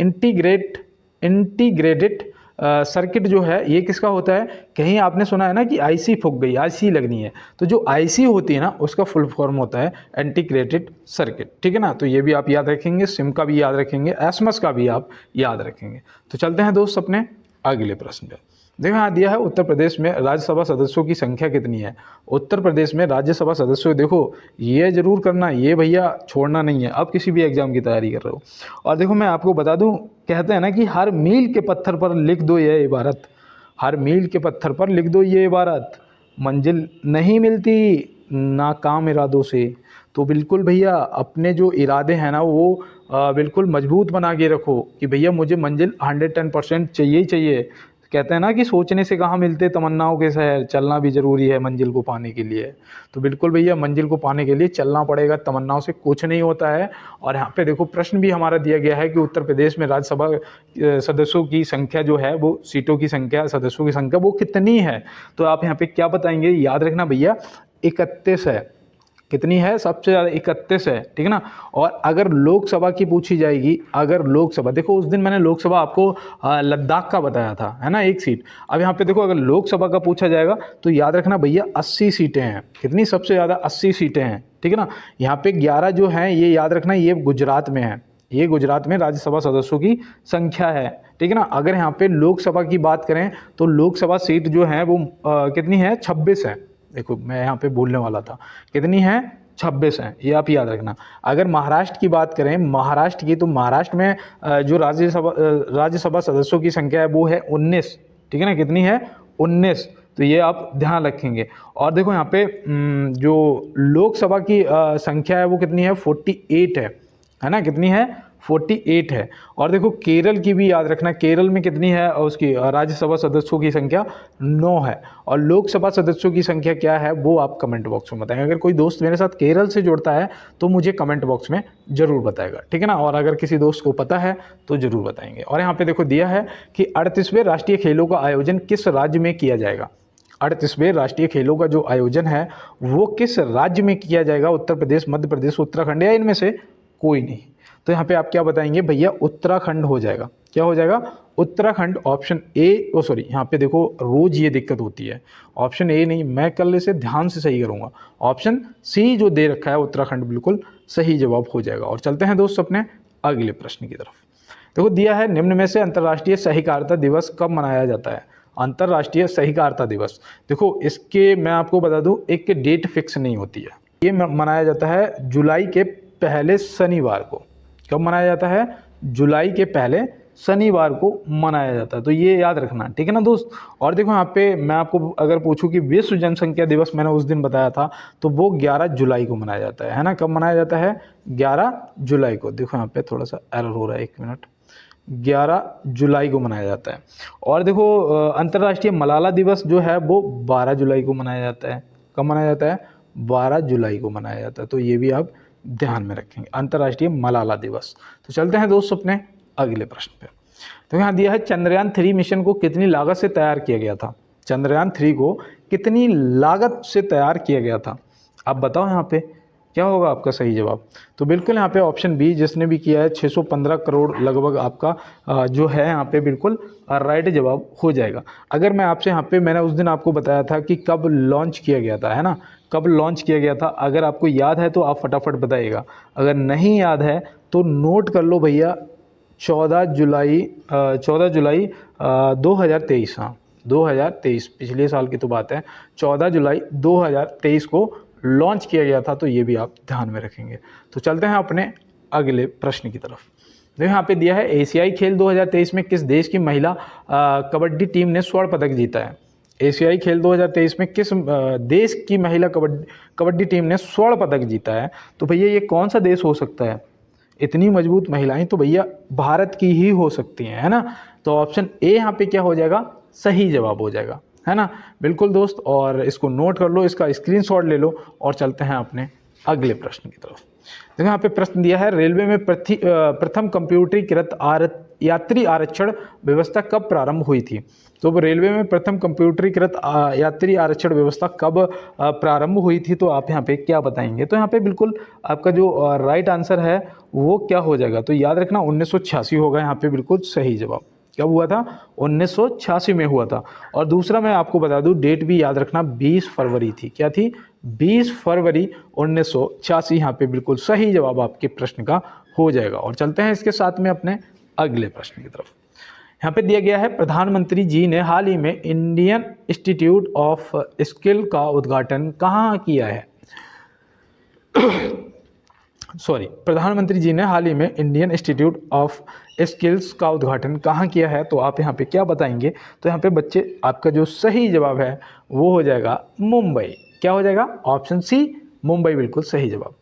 इंटीग्रेटेड सर्किट जो है, ये किसका होता है? कहीं आपने सुना है ना कि आईसी फूक गई, आईसी लगनी है, तो जो आईसी होती है ना, उसका फुल फॉर्म होता है इंटीग्रेटेड सर्किट, ठीक है ना। तो ये भी आप याद रखेंगे, सिम का भी याद रखेंगे, एसएमएस का भी आप याद रखेंगे। तो चलते हैं दोस्त अपने अगले प्रश्न पे। देखो यहाँ दिया है उत्तर प्रदेश में राज्यसभा सदस्यों की संख्या कितनी है। उत्तर प्रदेश में राज्यसभा सदस्यों, देखो ये जरूर करना, ये भैया छोड़ना नहीं है। अब किसी भी एग्जाम की तैयारी कर रहे हो, और देखो मैं आपको बता दूं, कहते हैं ना कि हर मील के पत्थर पर लिख दो ये इबारत, हर मील के पत्थर पर लिख दो ये इबारत, मंजिल नहीं मिलती नाकाम इरादों से। तो बिल्कुल भैया अपने जो इरादे हैं ना, वो बिल्कुल मजबूत बना के रखो कि भैया मुझे मंजिल 110% चाहिए ही चाहिए। कहते हैं ना कि सोचने से कहाँ मिलते तमन्नाओं के शहर, चलना भी ज़रूरी है मंजिल को पाने के लिए। तो बिल्कुल भैया मंजिल को पाने के लिए चलना पड़ेगा, तमन्नाओं से कुछ नहीं होता है। और यहाँ पे देखो प्रश्न भी हमारा दिया गया है कि उत्तर प्रदेश में राज्यसभा सदस्यों की संख्या जो है, वो सीटों की संख्या, सदस्यों की संख्या वो कितनी है। तो आप यहाँ पे क्या बताएंगे? याद रखना भैया 31 है। कितनी है? सबसे ज़्यादा 31 है, ठीक है ना। और अगर लोकसभा की पूछी जाएगी, अगर लोकसभा, देखो उस दिन मैंने लोकसभा आपको लद्दाख का बताया था, है ना, 1 सीट। अब यहाँ पे देखो अगर लोकसभा का पूछा जाएगा तो याद रखना भैया 80 सीटें हैं। कितनी? सबसे ज़्यादा 80 सीटें हैं, ठीक है ना। यहाँ पे 11 जो हैं, ये याद रखना, ये गुजरात में है, ये गुजरात में राज्यसभा सदस्यों की संख्या है, ठीक है ना। अगर यहाँ पे लोकसभा की बात करें तो लोकसभा सीट जो है वो कितनी है? 26 है। देखो मैं यहाँ पे बोलने वाला था, कितनी है? 26 है, ये आप याद रखना। अगर महाराष्ट्र की बात करें, महाराष्ट्र की, तो महाराष्ट्र में जो राज्यसभा सदस्यों की संख्या है वो है 19, ठीक है ना। कितनी है? 19। तो ये आप ध्यान रखेंगे। और देखो यहाँ पे जो लोकसभा की संख्या है वो कितनी है? 48 है ना। कितनी है? 48 है। और देखो केरल की भी याद रखना, केरल में कितनी है? और उसकी राज्यसभा सदस्यों की संख्या 9 है। और लोकसभा सदस्यों की संख्या क्या है वो आप कमेंट बॉक्स में बताएंगे। अगर कोई दोस्त मेरे साथ केरल से जुड़ता है तो मुझे कमेंट बॉक्स में जरूर बताएगा, ठीक है ना। और अगर किसी दोस्त को पता है तो जरूर बताएंगे। और यहाँ पे देखो दिया है कि 38वें राष्ट्रीय खेलों का आयोजन किस राज्य में किया जाएगा। 38वें राष्ट्रीय खेलों का जो आयोजन है वो किस राज्य में किया जाएगा? उत्तर प्रदेश, मध्य प्रदेश, उत्तराखंड, या इनमें से कोई नहीं। तो यहाँ पे आप क्या बताएंगे भैया, उत्तराखंड हो जाएगा। क्या हो जाएगा? Uttarakhand. Option A, oh sorry, यहाँ पे देखो रोज ये दिक्कत होती है, ऑप्शन ए नहीं, मैं कल इसे ध्यान से सही करूँगा। ऑप्शन सी जो दे रखा है उत्तराखंड बिल्कुल सही जवाब हो जाएगा। और चलते हैं दोस्त अपने अगले प्रश्न की तरफ। देखो दिया है, निम्न में से अंतर्राष्ट्रीय सहकारिता दिवस कब मनाया जाता है? अंतर्राष्ट्रीय सहकारिता दिवस, देखो इसके मैं आपको बता दूं, एक डेट फिक्स नहीं होती है। ये मनाया जाता है जुलाई के पहले शनिवार को। कब मनाया जाता है? जुलाई के पहले शनिवार को मनाया जाता है, तो ये याद रखना, ठीक है ना दोस्त। और देखो यहाँ पे मैं आपको अगर पूछूं कि विश्व जनसंख्या दिवस मैंने उस दिन बताया था, तो वो 11 जुलाई को मनाया जाता है ना। कब मनाया जाता है? 11 जुलाई को। देखो यहाँ पे थोड़ा सा एरर हो रहा है, 1 मिनट, 11 जुलाई को मनाया जाता है। और देखो अंतर्राष्ट्रीय मलाला दिवस जो है वो 12 जुलाई को मनाया जाता है। कब मनाया जाता है? 12 जुलाई को मनाया जाता है, तो ये भी आप ध्यान में रखेंगे, अंतर्राष्ट्रीय मलाला दिवस। तो चलते हैं दोस्त अपने अगले प्रश्न पे। तो यहाँ दिया है, चंद्रयान 3 मिशन को कितनी लागत से तैयार किया गया था? चंद्रयान 3 को कितनी लागत से तैयार किया गया था? आप बताओ यहाँ पे क्या होगा आपका सही जवाब? तो बिल्कुल यहाँ पे ऑप्शन बी, जिसने भी किया है 615 करोड़ लगभग आपका जो है यहाँ पे बिल्कुल राइट जवाब हो जाएगा। अगर मैं आपसे यहाँ पे, मैंने उस दिन आपको बताया था कि कब लॉन्च किया गया था, है ना, कब लॉन्च किया गया था। अगर आपको याद है तो आप फटाफट बताइएगा, अगर नहीं याद है तो नोट कर लो भैया, 14 जुलाई 2023। हाँ 2023, पिछले साल की तो बात है, 14 जुलाई 2023 को लॉन्च किया गया था, तो ये भी आप ध्यान में रखेंगे। तो चलते हैं अपने अगले प्रश्न की तरफ। देखो यहाँ पे दिया है, एशियाई खेल 2023 में किस देश की महिला कबड्डी टीम ने स्वर्ण पदक जीता है? एशियाई खेल 2023 में किस देश की महिला कबड्डी टीम ने स्वर्ण पदक जीता है? तो भैया ये कौन सा देश हो सकता है? इतनी मजबूत महिलाएं तो भैया भारत की ही हो सकती हैं, है ना। तो ऑप्शन ए यहाँ पे क्या हो जाएगा? सही जवाब हो जाएगा, है ना। बिल्कुल दोस्त, और इसको नोट कर लो, इसका स्क्रीनशॉट ले लो, और चलते हैं अपने अगले प्रश्न की तरफ। देखो यहाँ पे प्रश्न दिया है, रेलवे में प्रथम कंप्यूटरीकृत यात्री आरक्षण व्यवस्था कब प्रारंभ हुई थी? तो रेलवे में प्रथम कंप्यूटरीकृत यात्री आरक्षण व्यवस्था कब प्रारंभ हुई थी? तो आप यहाँ पे क्या बताएंगे? तो यहाँ पे बिल्कुल आपका जो राइट आंसर है वो क्या हो जाएगा? तो याद रखना 1986 होगा यहाँ पे बिल्कुल सही जवाब। कब हुआ था? 1986 में हुआ था। और दूसरा मैं आपको बता दूं, डेट भी याद रखना, 20 फरवरी थी। क्या थी? 20 फरवरी 1986 यहाँ पे बिल्कुल सही जवाब आपके प्रश्न का हो जाएगा। और चलते हैं इसके साथ में अपने अगले प्रश्न की तरफ। यहाँ पे दिया गया है, प्रधानमंत्री जी ने हाल ही में इंडियन इंस्टीट्यूट ऑफ स्किल का उद्घाटन कहाँ किया है? सॉरी, प्रधानमंत्री जी ने हाल ही में इंडियन इंस्टीट्यूट ऑफ स्किल्स का उद्घाटन कहाँ किया है? तो आप यहाँ पे क्या बताएंगे? तो यहाँ पे बच्चे आपका जो सही जवाब है वो हो जाएगा मुंबई। क्या हो जाएगा? ऑप्शन सी, मुंबई बिल्कुल सही जवाब।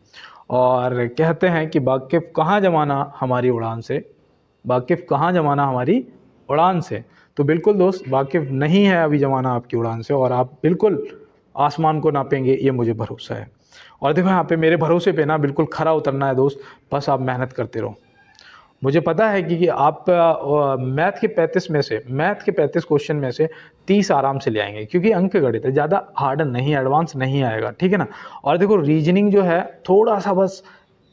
और कहते हैं कि वाकिफ कहाँ जमाना हमारी उड़ान से? वाकिफ कहाँ जमाना हमारी उड़ान से? तो बिल्कुल दोस्त, वाकिफ नहीं है अभी जमाना आपकी उड़ान से, और आप बिल्कुल आसमान को नापेंगे, ये मुझे भरोसा है। और देखो यहाँ पे मेरे भरोसे पे ना बिल्कुल खरा उतरना है दोस्त, बस आप मेहनत करते रहो। मुझे पता है कि आप मैथ के 35 क्वेश्चन में से 30 आराम से ले आएंगे, क्योंकि अंक गणित है, ज़्यादा हार्ड नहीं, एडवांस नहीं आएगा, ठीक है ना। और देखो रीजनिंग जो है थोड़ा सा बस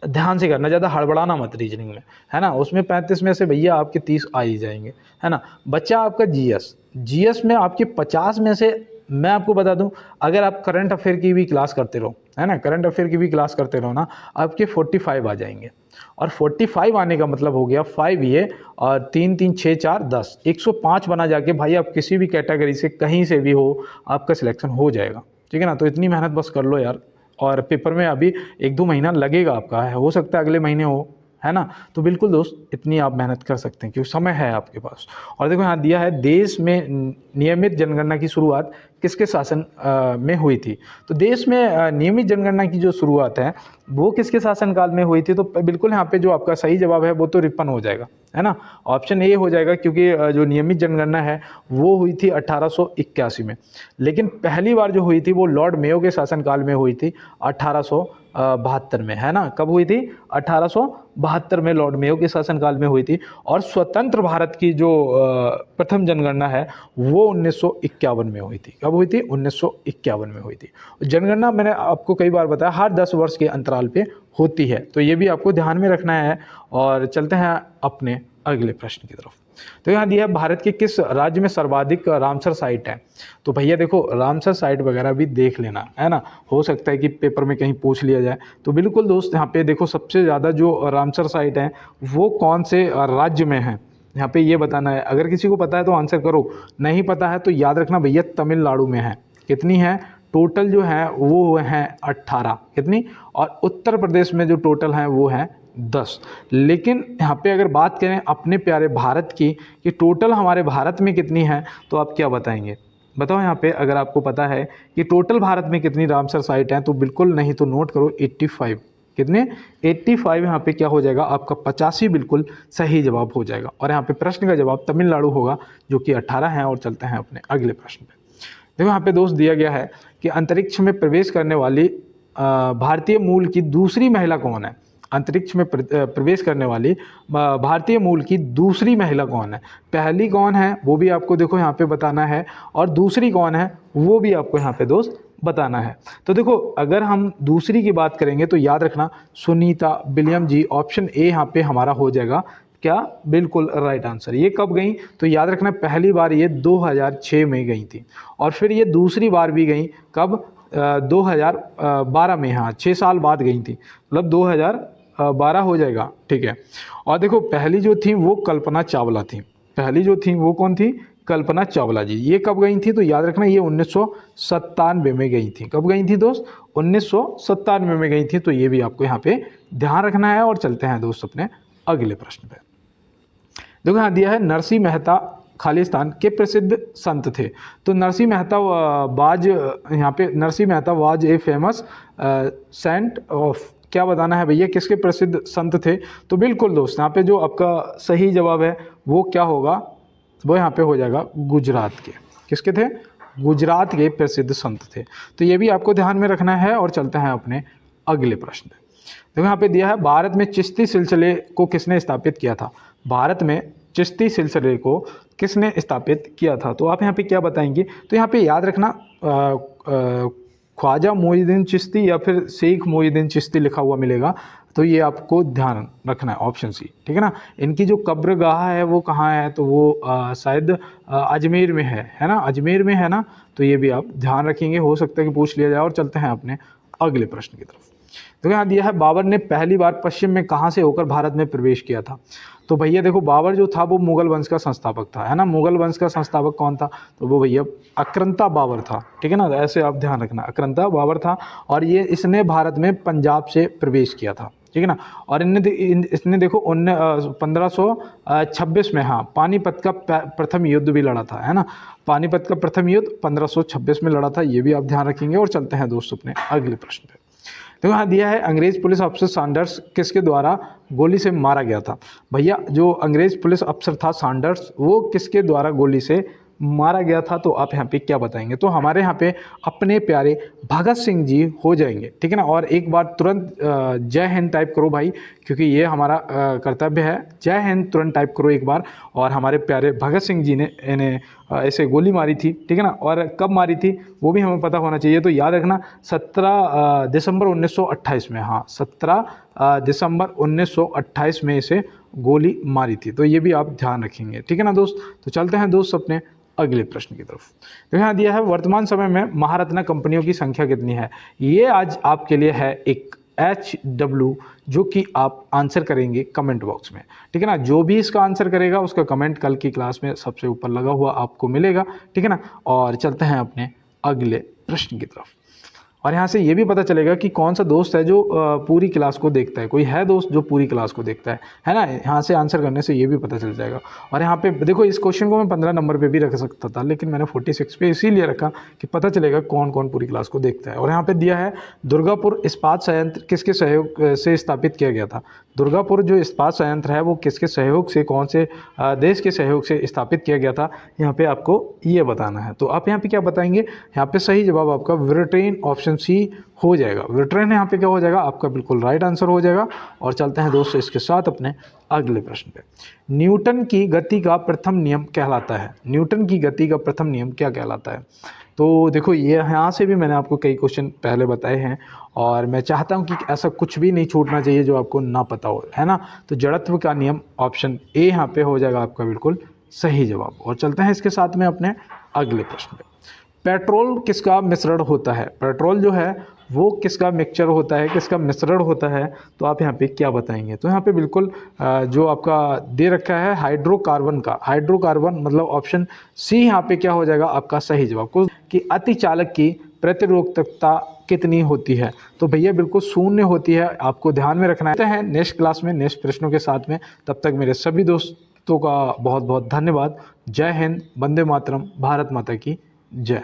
ध्यान से करना, ज़्यादा हड़बड़ाना मत रीजनिंग में, है ना। उसमें 35 में से भैया आपके 30 आ ही जाएंगे, है ना। बच्चा आपका जीएस में आपके 50 में से, मैं आपको बता दूं, अगर आप करंट अफेयर की भी क्लास करते रहो, है ना, करंट अफेयर की भी क्लास करते रहो ना, आपके 45 आ जाएंगे। और 45 आने का मतलब हो गया 5 ये और 3 3 6 4 10, 105 बना जाके भाई आप किसी भी कैटेगरी से कहीं से भी हो, आपका सिलेक्शन हो जाएगा, ठीक है ना। तो इतनी मेहनत बस कर लो यार। और पेपर में अभी 1-2 महीना लगेगा आपका, हो सकता है अगले महीने हो, है ना। तो बिल्कुल दोस्त, इतनी आप मेहनत कर सकते हैं क्योंकि समय है आपके पास। और देखो यहाँ दिया है, देश में नियमित जनगणना की शुरुआत किसके शासन में हुई थी? तो देश में नियमित जनगणना की जो शुरुआत है वो किसके शासनकाल में हुई थी? तो बिल्कुल यहाँ पे जो आपका सही जवाब है वो तो रिपन हो जाएगा, है ना। ऑप्शन ए हो जाएगा, क्योंकि जो नियमित जनगणना है वो हुई थी 1881 में, लेकिन पहली बार जो हुई थी वो लॉर्ड मेयो के शासनकाल में हुई थी 1872 में, है ना। कब हुई थी? 1972 में लॉर्ड मेयो के शासनकाल में हुई थी। और स्वतंत्र भारत की जो प्रथम जनगणना है वो 1951 में हुई थी। कब हुई थी? 1951 में हुई थी। जनगणना मैंने आपको कई बार बताया हर 10 वर्ष के अंतराल पे होती है, तो ये भी आपको ध्यान में रखना है। और चलते हैं अपने अगले प्रश्न की तरफ। तो यहाँ दिया है भारत के किस राज्य में सर्वाधिक रामसर साइट है। तो भैया देखो रामसर साइट वगैरह भी देख लेना है ना, हो सकता है कि पेपर में कहीं पूछ लिया जाए। तो बिल्कुल दोस्त यहाँ पे देखो सबसे ज़्यादा जो रामसर साइट है वो कौन से राज्य में है, यहाँ पे ये बताना है। अगर किसी को पता है तो आंसर करो, नहीं पता है तो याद रखना भैया तमिलनाडु में है। कितनी है टोटल जो है वो है 18, कितनी, और उत्तर प्रदेश में जो टोटल है वो है 10। लेकिन यहाँ पे अगर बात करें अपने प्यारे भारत की कि टोटल हमारे भारत में कितनी है, तो आप क्या बताएंगे? बताओ यहाँ पे अगर आपको पता है कि टोटल भारत में कितनी रामसर साइट है तो बिल्कुल, नहीं तो नोट करो 85। कितने? 85 यहाँ पे क्या हो जाएगा आपका 85 बिल्कुल सही जवाब हो जाएगा। और यहाँ पे प्रश्न का जवाब तमिलनाडु होगा जो कि 18 है। और चलते हैं अपने अगले प्रश्न पे। देखो यहाँ पे दोस्त दिया गया है कि अंतरिक्ष में प्रवेश करने वाली भारतीय मूल की दूसरी महिला कौन है। अंतरिक्ष में प्रवेश करने वाली भारतीय मूल की दूसरी महिला कौन है। पहली कौन है वो भी आपको देखो यहाँ पे बताना है, और दूसरी कौन है वो भी आपको यहाँ पे दोस्त बताना है। तो देखो अगर हम दूसरी की बात करेंगे तो याद रखना Sunita William ji, option A यहाँ पे हमारा हो जाएगा क्या, बिल्कुल राइट आंसर। ये कब गई तो याद रखना पहली बार ये 2006 में गई थी, और फिर ये दूसरी बार भी गई कब, 2012 में। हाँ 6 साल बाद गई थी, मतलब 2012 हो जाएगा, ठीक है। और देखो पहली जो थी वो कल्पना चावला थी। पहली जो थी वो कौन थी? कल्पना चावला जी। ये कब गई थी तो याद रखना ये 1997 में गई थी। कब गई थी दोस्त? 1997 में गई थी। तो ये भी आपको यहाँ पे ध्यान रखना है। और चलते हैं दोस्त अपने अगले प्रश्न पे। देखो यहाँ दिया है नरसिंह मेहता खालिस्तान के प्रसिद्ध संत थे। तो नरसिंह मेहता वाज, यहाँ पे Narsinh Mehta was a famous saint of, क्या बताना है भैया किसके प्रसिद्ध संत थे। तो बिल्कुल दोस्त यहाँ पे जो आपका सही जवाब है वो क्या होगा, वो यहाँ पे हो जाएगा गुजरात के। किसके थे? गुजरात के प्रसिद्ध संत थे। तो ये भी आपको ध्यान में रखना है। और चलते हैं अपने अगले प्रश्न पे। देखो यहाँ पे दिया है भारत में चिश्ती सिलसिले को किसने स्थापित किया था। भारत में चिश्ती सिलसिले को किसने स्थापित किया था, तो आप यहाँ पे क्या बताएंगे? तो यहाँ पे याद रखना ख्वाजा मोइनुद्दीन चिश्ती या फिर शेख मोइनुद्दीन चिश्ती लिखा हुआ मिलेगा, तो ये आपको ध्यान रखना है, ऑप्शन सी, ठीक है ना। इनकी जो कब्रगाह है वो कहाँ है, तो वो शायद अजमेर में है ना, अजमेर में है ना। तो ये भी आप ध्यान रखेंगे, हो सकता है कि पूछ लिया जाए। और चलते हैं अपने अगले प्रश्न की तरफ। तो यहाँ दिया है बाबर ने पहली बार पश्चिम में कहाँ से होकर भारत में प्रवेश किया था। तो भैया देखो बाबर जो था वो मुगल वंश का संस्थापक था, है ना। मुगल वंश का संस्थापक कौन था, तो वो भैया अकरंता बाबर था, ठीक है ना। ऐसे आप ध्यान रखना, अकरंता बाबर था। और ये इसने भारत में पंजाब से प्रवेश किया था, ठीक है ना। और इसने देखो 1526 में, हाँ, पानीपत का प्रथम युद्ध भी लड़ा था, है ना। पानीपत का प्रथम युद्ध 1526 में लड़ा था, ये भी आप ध्यान रखेंगे। और चलते हैं दोस्तों अपने अगले प्रश्न पे। तो यहाँ दिया है अंग्रेज पुलिस अफसर सैंडर्स किसके द्वारा गोली से मारा गया था। भैया जो अंग्रेज पुलिस अफसर था सैंडर्स, वो किसके द्वारा गोली से मारा गया था, तो आप यहाँ पे क्या बताएंगे? तो हमारे यहाँ पे अपने प्यारे भगत सिंह जी हो जाएंगे, ठीक है ना। और एक बार तुरंत जय हिंद टाइप करो भाई, क्योंकि ये हमारा कर्तव्य है। जय हिंद तुरंत टाइप करो एक बार। और हमारे प्यारे भगत सिंह जी ने इन्हें ऐसे गोली मारी थी, ठीक है ना। और कब मारी थी वो भी हमें पता होना चाहिए। तो याद रखना 17 दिसंबर 1928 में, हाँ 17 दिसंबर 1928 में इसे गोली मारी थी। तो ये भी आप ध्यान रखेंगे, ठीक है ना दोस्त। तो चलते हैं दोस्त अपने अगले प्रश्न की तरफ। तो यहाँ दिया है वर्तमान समय में महारत्ना कंपनियों की संख्या कितनी है। ये आज आपके लिए है एक HW, जो कि आप आंसर करेंगे कमेंट बॉक्स में, ठीक है ना। जो भी इसका आंसर करेगा उसका कमेंट कल की क्लास में सबसे ऊपर लगा हुआ आपको मिलेगा, ठीक है ना। और चलते हैं अपने अगले प्रश्न की तरफ। और यहाँ से ये भी पता चलेगा कि कौन सा दोस्त है जो पूरी क्लास को देखता है। कोई है दोस्त जो पूरी क्लास को देखता है ना। यहाँ से आंसर करने से ये भी पता चल जाएगा। और यहाँ पे देखो इस क्वेश्चन को मैं 15 नंबर पे भी रख सकता था, लेकिन मैंने 46 पे इसीलिए रखा कि पता चलेगा कौन कौन पूरी क्लास को देखता है। और यहाँ पे दिया है दुर्गापुर इस्पात संयंत्र किसके सहयोग से स्थापित किया गया था। दुर्गापुर जो इस्पात संयंत्र है वो किसके सहयोग से, कौन से देश के सहयोग से स्थापित किया गया था, यहाँ पे आपको ये बताना है। तो आप यहाँ पे क्या बताएंगे? यहाँ पे सही जवाब आपका ब्रिटेन, ऑप्शन ऑप्शन सी हो जाएगा। विट्रेन यहाँ पे क्या हो जाएगा, आपका बिल्कुल राइट आंसर हो जाएगा। और चलते हैं दोस्तों इसके साथ अपने अगले प्रश्न पे। न्यूटन की गति का प्रथम नियम कहलाता है। न्यूटन की गति का प्रथम नियम क्या कहलाता है? तो देखो ये यहाँ से भी मैंने आपको कई क्वेश्चन पहले बताए हैं और मैं चाहता हूँ कि ऐसा कुछ भी नहीं छूटना चाहिए जो आपको ना पता हो, है ना। तो जड़त्व का नियम ऑप्शन ए यहाँ पे हो जाएगा आपका बिल्कुल सही जवाब। और चलते हैं इसके साथ में अपने अगले प्रश्न पे। पेट्रोल किसका मिश्रण होता है? पेट्रोल जो है वो किसका मिक्सचर होता है, किसका मिश्रण होता है? तो आप यहाँ पे क्या बताएंगे? तो यहाँ पे बिल्कुल जो आपका दे रखा है हाइड्रोकार्बन का, हाइड्रोकार्बन मतलब ऑप्शन सी यहाँ पे क्या हो जाएगा आपका सही जवाब। को कि अतिचालक की प्रतिरोधकता कितनी होती है? तो भैया बिल्कुल शून्य होती है, आपको ध्यान में रखना है। नेक्स्ट क्लास में नेक्स्ट प्रश्नों के साथ में, तब तक मेरे सभी दोस्तों का बहुत बहुत धन्यवाद। जय हिंद, वंदे मातरम, भारत माता की जय।